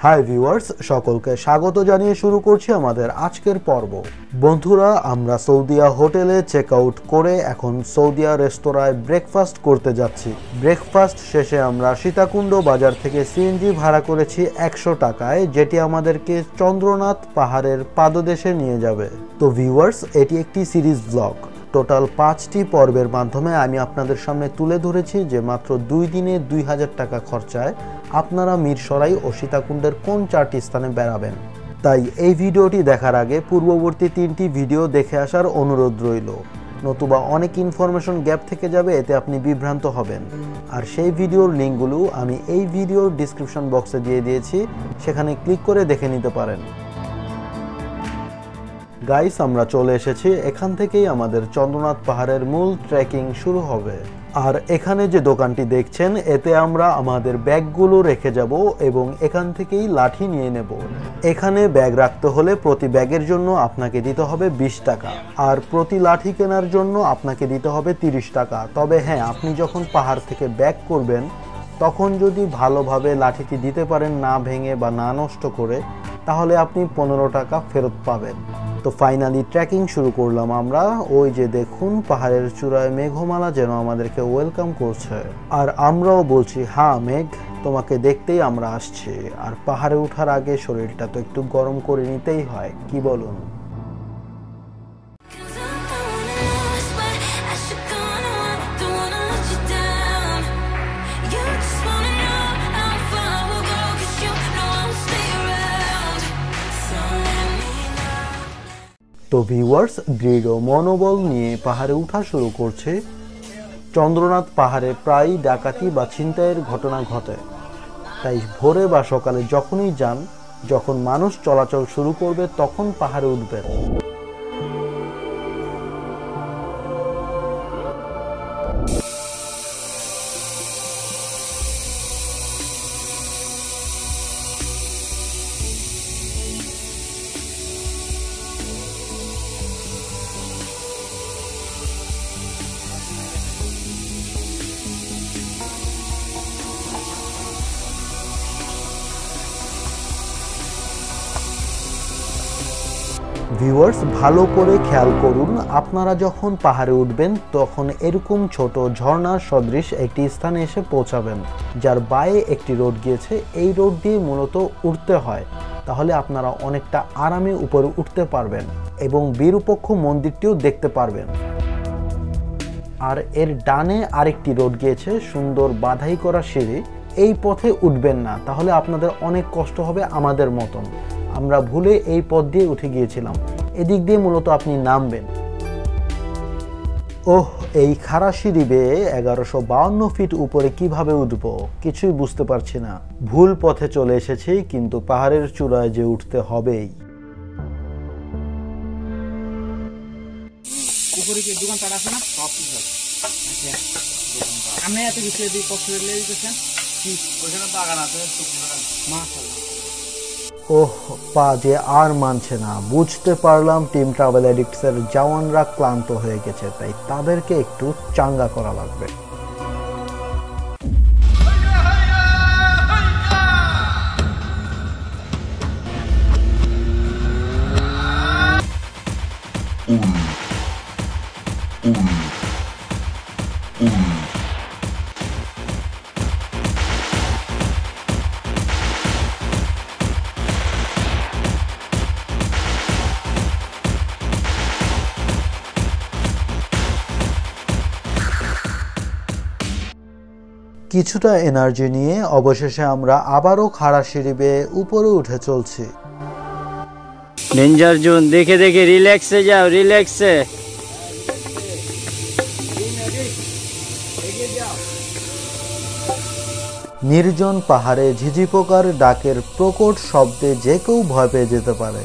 Hi viewers, সকলকে স্বাগত জানিয়ে শুরু করছি আমাদের আজকের পর্ব। বন্ধুরা, আমরা সৌদিয়া হোটেলে চেক আউট করে এখন সৌদিয়া রেস্তোরাঁয় ব্রেকফাস্ট করতে যাচ্ছি। ব্রেকফাস্ট শেষে আমরা সীতাকুণ্ড বাজার থেকে সিএনজি ভাড়া করেছি 100 টাকায়, যেটি আমাদেরকে চন্দ্রনাথ পাহাড়ের পাদদেশে নিয়ে যাবে। তো ভিউয়ার্স, এটি একটি সিরিজ ব্লগ। টোটাল 5টি পর্বের মাধ্যমে আমি আপনাদের সামনে তুলে ধরেছি যে মাত্র 2 দিনে 2000 টাকা খরচায় আপনারা মিরসরাই ও সীতাকুণ্ডের কোন 4টি স্থানে বেড়াবেন। তাই এই ভিডিওটি দেখার আগে পূর্ববর্তী 3টি ভিডিও দেখে আসার অনুরোধ রইল, নতুবা অনেক ইনফরমেশন গ্যাপ থেকে যাবে, এতে আপনি বিভ্রান্ত হবেন। আর সেই ভিডিওর লিঙ্কগুলো আমি এই ভিডিওর ডিসক্রিপশন বক্সে দিয়ে দিয়েছি, সেখানে ক্লিক করে দেখে নিতে পারেন। গাইস, আমরা চলে এসেছি। এখান থেকেই আমাদের চন্দ্রনাথ পাহাড়ের মূল ট্রেকিং শুরু হবে। আর এখানে যে দোকানটি দেখছেন, এতে আমরা আমাদের ব্যাগগুলো রেখে যাব এবং এখান থেকেই লাঠি নিয়ে নেব। এখানে ব্যাগ রাখতে হলে প্রতি ব্যাগের জন্য আপনাকে দিতে হবে 20 টাকা, আর প্রতি লাঠি কেনার জন্য আপনাকে দিতে হবে 30 টাকা। তবে হ্যাঁ, আপনি যখন পাহাড় থেকে ব্যাক করবেন তখন যদি ভালোভাবে লাঠিটি দিতে পারেন, না ভেঙে বা না নষ্ট করে, তাহলে আপনি 15 টাকা ফেরত পাবেন। তো ফাইনালি ট্রেকিং শুরু করলাম আমরা। ওই যে দেখুন, পাহাড়ের চূড়ায় মেঘমালা যেন আমাদেরকে ওয়েলকাম করছে, আর আমরাও বলছি হ্যাঁ মেঘ, তোমাকে দেখতেই আমরা আসছি। আর পাহাড়ে ওঠার আগে শরীরটা তো একটু গরম করে নিতেই হয়, কি বলুন? তো ভিউয়ার্স, দৃঢ় মনোবল নিয়ে পাহাড়ে ওঠা শুরু করছে। চন্দ্রনাথ পাহাড়ে প্রায় ডাকাতি বা ছিনতাইয়ের ঘটনা ঘটে, তাই ভোরে বা সকালে যখনই যান, যখন মানুষ চলাচল শুরু করবে তখন পাহাড়ে উঠবেন। ভিউয়ার্স, ভালো করে খেয়াল করুন, আপনারা যখন পাহাড়ে উঠবেন তখন এরকম ছোট ঝর্ণার সদৃশ একটি স্থানে এসে পৌঁছাবেন, যার বায়ে একটি রোড গিয়েছে। এই রোড দিয়ে মূলত উঠতে হয়, তাহলে আপনারা অনেকটা আরামে উপরে উঠতে পারবেন এবং বিরূপক্ষ মন্দিরটিও দেখতে পারবেন। আর এর ডানে আরেকটি রোড গিয়েছে, সুন্দর বাধাই করা সিঁড়ি। এই পথে উঠবেন না, তাহলে আপনাদের অনেক কষ্ট হবে আমাদের মতন। আমরা ভুলে এই পথ দিয়ে উঠে গিয়েছিলাম। এদিক দিয়ে মূলত আপনি নামবেন। ওহ, এই খাড়া সিঁড়ি বেয়ে 1152 ফিট উপরে কিভাবে উঠব কিছুই বুঝতে পারছি না। ভুল পথে চলে এসেছি, কিন্তু পাহাড়ের চূড়ায় যে উঠতে হবেই। উপরে কি দোকান পাড়া আছে না? সব কিছু আছে। আচ্ছা, আমি এত কিছু দিয়ে পছন্দ লেগে দিতেছেন কি? ওখানে বাগান আছে, মাশাআল্লাহ। ওহ, পা যে আর মানছে না। বুঝতে পারলাম টিম ট্রাভেল এডিক্টসের জওয়ানরা ক্লান্ত হয়ে গেছে, তাই তাদেরকে একটু চাঙ্গা করা লাগবে। কিছুটা এনার্জি নিয়ে অবশেষে আমরা আবারও খাড়া সিঁড়ি বেয়ে উপরে উঠে চলছি। ডেঞ্জার জোন দেখে দেখে রিল্যাক্সে যাও, রিল্যাক্সে। নির্জন পাহাড়ে ঝিঝি পোকার ডাকের প্রকট শব্দে যে কেউ ভয় পেয়ে যেতে পারে।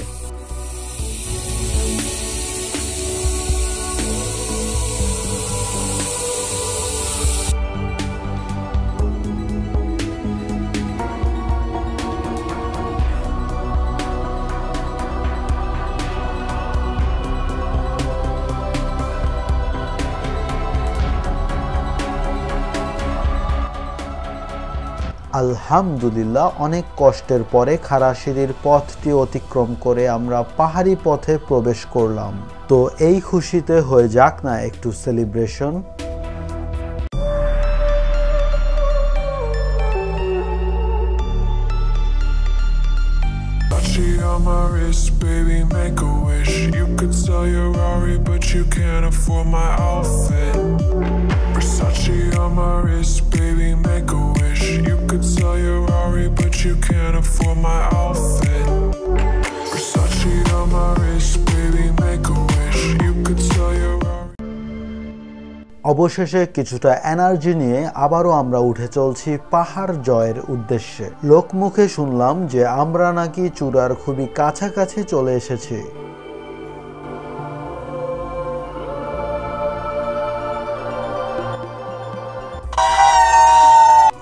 আলহামদুলিল্লাহ অনেক কষ্টের পরে খাড়াসিঁড়ির পথটি অতিক্রম করে আমরা পাহাড়ি পথে প্রবেশ করলাম। তো এই খুশিতে হয়ে যাক না একটু celebration. On my wrist, baby, make a wish. You could sell your Rari, but you can't afford my outfit. Versace on my wrist, baby, make a wish. You could sell your Rari, but you can't afford my outfit. Versace on my wrist, baby, make a wish. You could sell your Rari. অবশেষে কিছুটা energy নিয়ে আবারও আমরা উঠে চলছি পাহাড় জয়ের উদ্দেশ্যে। লোকমুখে শুনলাম যে আমরা নাকি চূড়ার খুবই কাছাকাছি চলে এসেছি।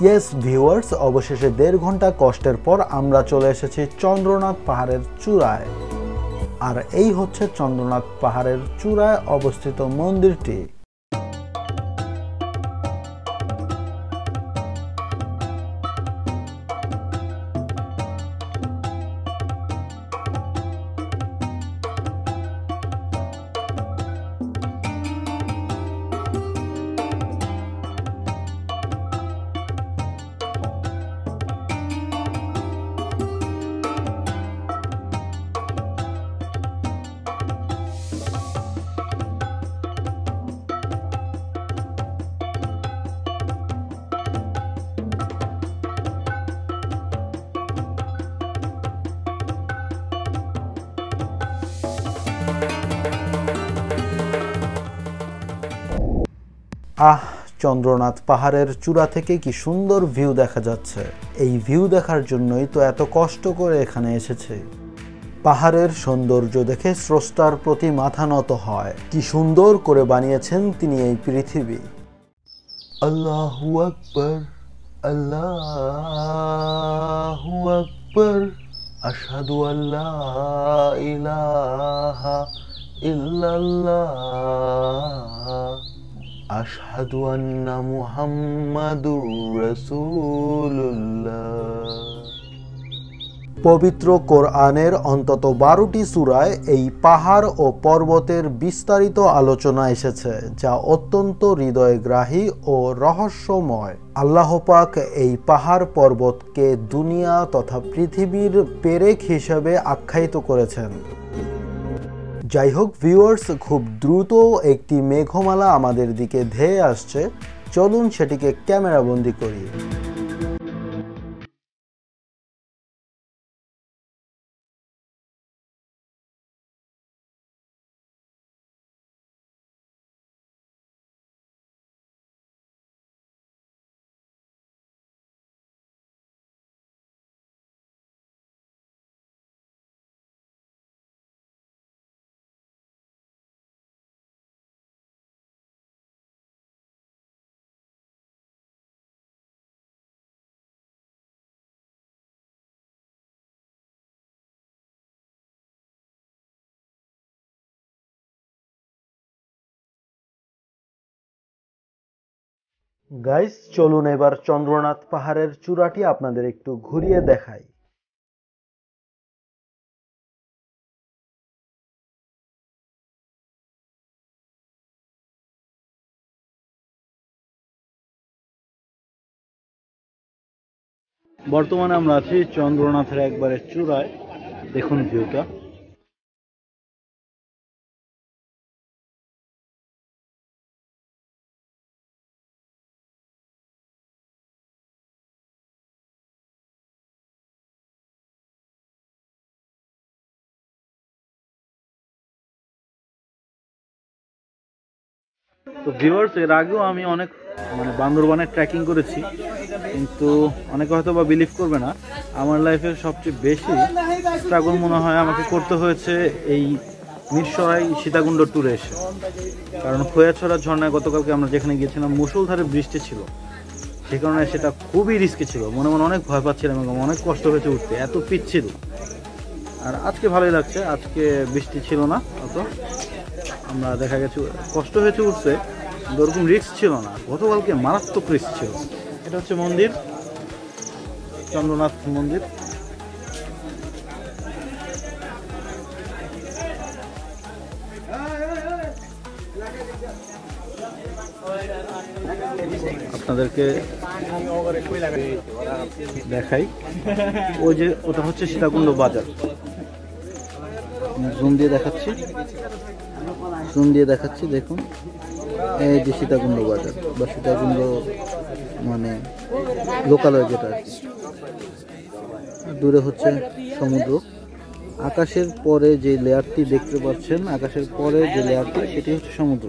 ইয়েস ভিউয়ার্স, অবশেষে 1.5 ঘন্টা কষ্টের পর আমরা চলে এসেছি চন্দ্রনাথ পাহাড়ের চূড়ায়। আর এই হচ্ছে চন্দ্রনাথ পাহাড়ের চূড়ায় অবস্থিত মন্দিরটি। চন্দ্রনাথ পাহাড়ের চূড়া থেকে কি সুন্দর ভিউ দেখা যাচ্ছে। এই ভিউ দেখার জন্যই তো এত কষ্ট করে এখানে এসেছে। পাহাড়ের সৌন্দর্য দেখে স্রষ্টার প্রতি মাথা নত হয়। কি সুন্দর করে বানিয়েছেন তিনি এই পৃথিবী। আল্লাহু আকবার, আল্লাহু আকবার, আশহাদু আল্লা ইলাহা ইল্লাল্লাহ, আশহাদু আন্না মুহাম্মাদুর রাসূলুল্লাহ। পবিত্র কোরআনের অন্তত 12টি সূরায় এই পাহাড় ও পর্বতের বিস্তারিত আলোচনা এসেছে, যা অত্যন্ত হৃদয়গ্রাহী ও রহস্যময়। আল্লাহ পাক এই পাহাড় পর্বতকে দুনিয়া তথা পৃথিবীর পেরেক হিসেবে আখ্যায়িত করেছেন। যাই হোক ভিউয়ার্স, খুব দ্রুত একটি মেঘমালা আমাদের দিকে ধেয়ে আসছে। চলুন সেটিকে ক্যামেরাবন্দি করি। গাইস, চলুন এবার চন্দ্রনাথ পাহাড়ের চূড়াটি আপনাদের একটু ঘুরিয়ে দেখাই। বর্তমানে আমরা আছি চন্দ্রনাথের একবারে চূড়ায়। দেখুন ভিউটা। তো ভিউয়ার্স, এর আগেও আমি অনেক বান্দরবানে ট্রেকিং করেছি, কিন্তু অনেকে হয়তো বা বিলিভ করবে না, আমার লাইফের সবচেয়ে বেশি স্ট্রাগল মনে হয় আমাকে করতে হয়েছে এই মিরসরাই সীতাকুণ্ড ট্যুরে এসে। কারণ খোয়াছড়া ঝর্ণায় গতকালকে আমরা যেখানে গিয়েছিলাম মুষলধারে বৃষ্টি ছিল, সে কারণে সেটা খুবই রিস্কি ছিল। মনে মনে অনেক ভয় পাচ্ছিলাম এবং অনেক কষ্ট হয়েছে উঠতে, এত পিচ ছিল। আর আজকে ভালোই লাগছে, আজকে বৃষ্টি ছিল না অত। আমরা দেখা গেছে কষ্ট হয়েছে উঠতে, কিন্তু ওরকম রিস্ক ছিল না। গতকালকে মারাত্মক রিস্ক ছিল। এটা হচ্ছে মন্দির, চন্দ্রনাথ মন্দির। আপনাদেরকে দেখাই, ওই যে ওটা হচ্ছে সীতাকুণ্ড বাজার। জুম দিয়ে দেখাচ্ছি, দেখুন এই যে সীতাকুণ্ড বাজার বা সীতাকুণ্ড মানে লোকালয় যেটা আর কি। দূরে হচ্ছে সমুদ্র। আকাশের পরে যে লেয়ারটি দেখতে পাচ্ছেন, আকাশের পরে যে লেয়ারটি, সেটি হচ্ছে সমুদ্র।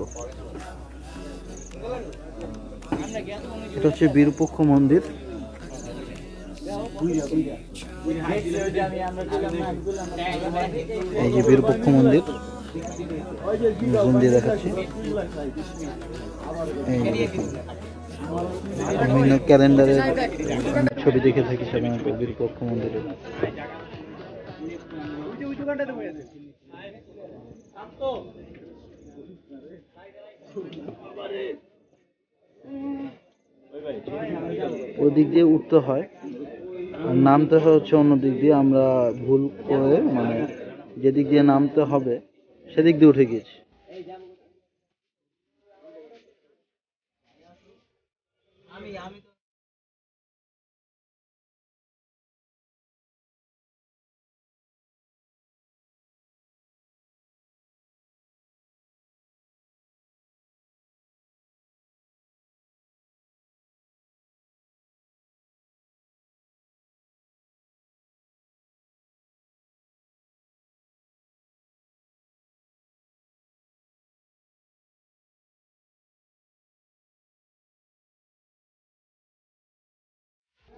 এটা হচ্ছে বিরূপক্ষ মন্দির। এই যে বিরূপক্ষ মন্দির, জুম দিয়ে দেখাচ্ছি। এই যে দেখুন, বিভিন্ন ক্যালেন্ডারের ছবি দেখে থাকি সাধারণত বিরূপক্ষ মন্দিরের। ওই দিক দিয়ে উঠতে হয় আর নামতে হয় হচ্ছে অন্য দিক দিয়ে। আমরা ভুল করে মানে যেদিক দিয়ে নামতে হবে সেদিক দিয়ে উঠে গিয়েছি।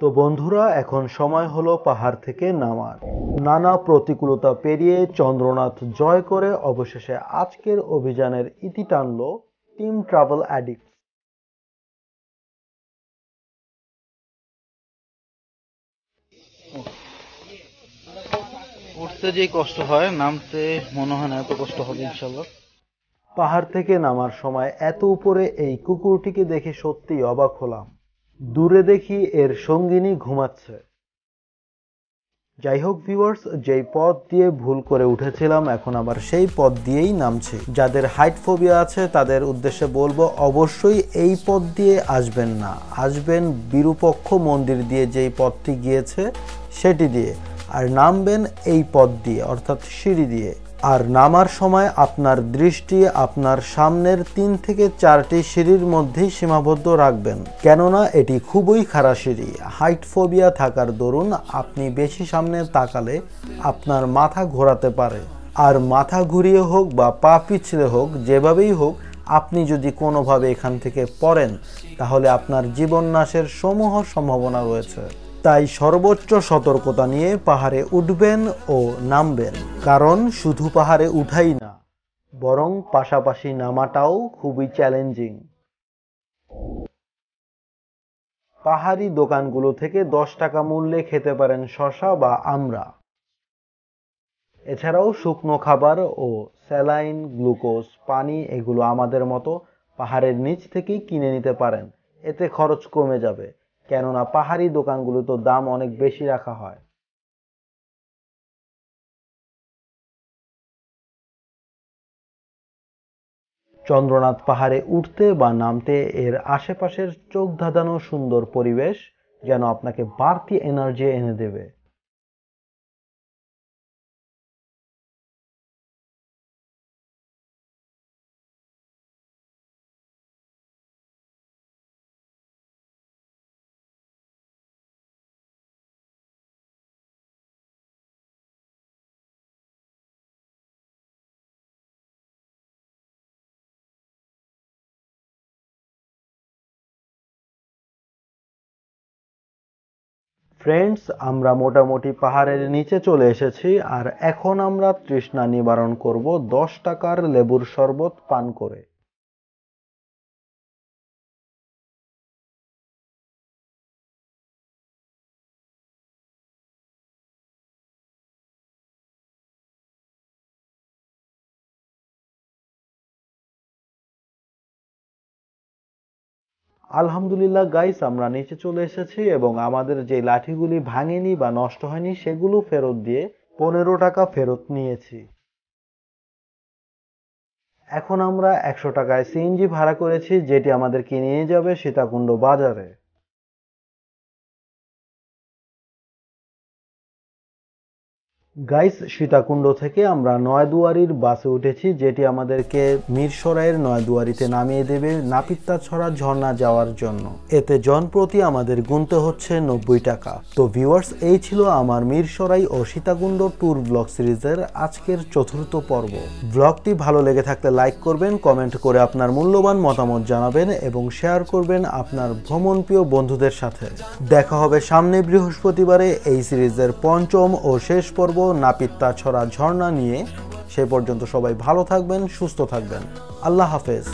তো বন্ধুরা, এখন সময় হলো পাহাড় থেকে নামার। নানা প্রতিকূলতা পেরিয়ে চন্দ্রনাথ জয় করে অবশেষে আজকের অভিযানের ইতি টানল টিম ট্রাভেল অ্যাডিক্টস। উঠতে যেই কষ্ট হয়, নামতে মনে হয় না এত কষ্ট হবে ইনশাল্লাহ। পাহাড় থেকে নামার সময় এত উপরে এই কুকুরটিকে দেখে সত্যিই অবাক হলাম। দূরে দেখি এর সঙ্গিনী ঘুমাচ্ছে। যাই হোক ভিউয়ার্স, যেই পথ দিয়ে ভুল করে উঠেছিলাম এখন আবার সেই পথ দিয়েই নামছি। যাদের হাইট ফোবিয়া আছে তাদের উদ্দেশ্যে বলবো অবশ্যই এই পথ দিয়ে আসবেন না, আসবেন বিরূপক্ষ মন্দির দিয়ে যেই পথটি গিয়েছে সেটি দিয়ে, আর নামবেন এই পথ দিয়ে অর্থাৎ সিঁড়ি দিয়ে। আর নামার সময় আপনার দৃষ্টি আপনার সামনের 3 থেকে 4টি সিঁড়ির মধ্যেই সীমাবদ্ধ রাখবেন, কেননা এটি খুবই খাড়া সিঁড়ি। হাইট ফোবিয়া থাকার দরুন আপনি বেশি সামনে তাকালে আপনার মাথা ঘোরাতে পারে, আর মাথা ঘুরিয়ে হোক বা পা পিছলে হোক, যেভাবেই হোক, আপনি যদি কোনোভাবে এখান থেকে পড়েন তাহলে আপনার জীবন নাশের সমূহ সম্ভাবনা রয়েছে। তাই সর্বোচ্চ সতর্কতা নিয়ে পাহাড়ে উঠবেন ও নামবেন, কারণ শুধু পাহাড়ে উঠাই না, বরং পাশাপাশি নামাটাও খুবই চ্যালেঞ্জিং। পাহাড়ি দোকানগুলো থেকে 10 টাকা মূল্যে খেতে পারেন শসা বা আমড়া। এছাড়াও শুকনো খাবার ও স্যালাইন, গ্লুকোজ, পানি এগুলো আমাদের মতো পাহাড়ের নিচ থেকেই কিনে নিতে পারেন। এতে খরচ কমে যাবে, কেননা পাহাড়ি দোকানগুলো তো দাম অনেক বেশি রাখা হয়। চন্দ্রনাথ পাহাড়ে উঠতে বা নামতে এর আশেপাশের চোখ ধাঁধানো সুন্দর পরিবেশ যেন আপনাকে বাড়তি এনার্জি এনে দেবে। ফ্রেন্ডস, আমরা মোটামুটি পাহাড়ের নিচে চলে এসেছি, আর এখন আমরা তৃষ্ণা নিবারণ করব 10 টাকার লেবুর শরবত পান করে। আলহামদুলিল্লাহ গাইস, আমরা নিচে চলে এসেছি এবং আমাদের যে লাঠিগুলি ভাঙেনি বা নষ্ট হয়নি সেগুলো ফেরত দিয়ে 15 টাকা ফেরত নিয়েছি। এখন আমরা 100 টাকায় সিএনজি ভাড়া করেছি, যেটি আমাদেরকে নিয়ে যাবে সীতাকুণ্ড বাজারে। গাইস, সীতাকুণ্ড থেকে আমরা নয়দুয়ারির বাসে উঠেছি, যেটি আমাদেরকে মিরসরাইয়ের নয়দুয়ারিতে নামিয়ে দেবে নাপিতাছড়া ঝর্ণা যাওয়ার জন্য। এতে জনপ্রতি আমাদের গুনতে হচ্ছে 90 টাকা। তো ভিউয়ার্স, এই ছিল আমার মিরসরাই ও সীতাকুণ্ড ট্যুর ব্লগ সিরিজের আজকের 4র্থ পর্ব। ব্লগটি ভালো লেগে থাকলে লাইক করবেন, কমেন্ট করে আপনার মূল্যবান মতামত জানাবেন এবং শেয়ার করবেন আপনার ভ্রমণপ্রিয় বন্ধুদের সাথে। দেখা হবে সামনে বৃহস্পতিবারে এই সিরিজের 5ম ও শেষ পর্ব নাপিতাছড়া ঝর্ণা নিয়ে। সে পর্যন্ত সবাই ভালো থাকবেন, সুস্থ থাকবেন। আল্লাহ হাফেজ।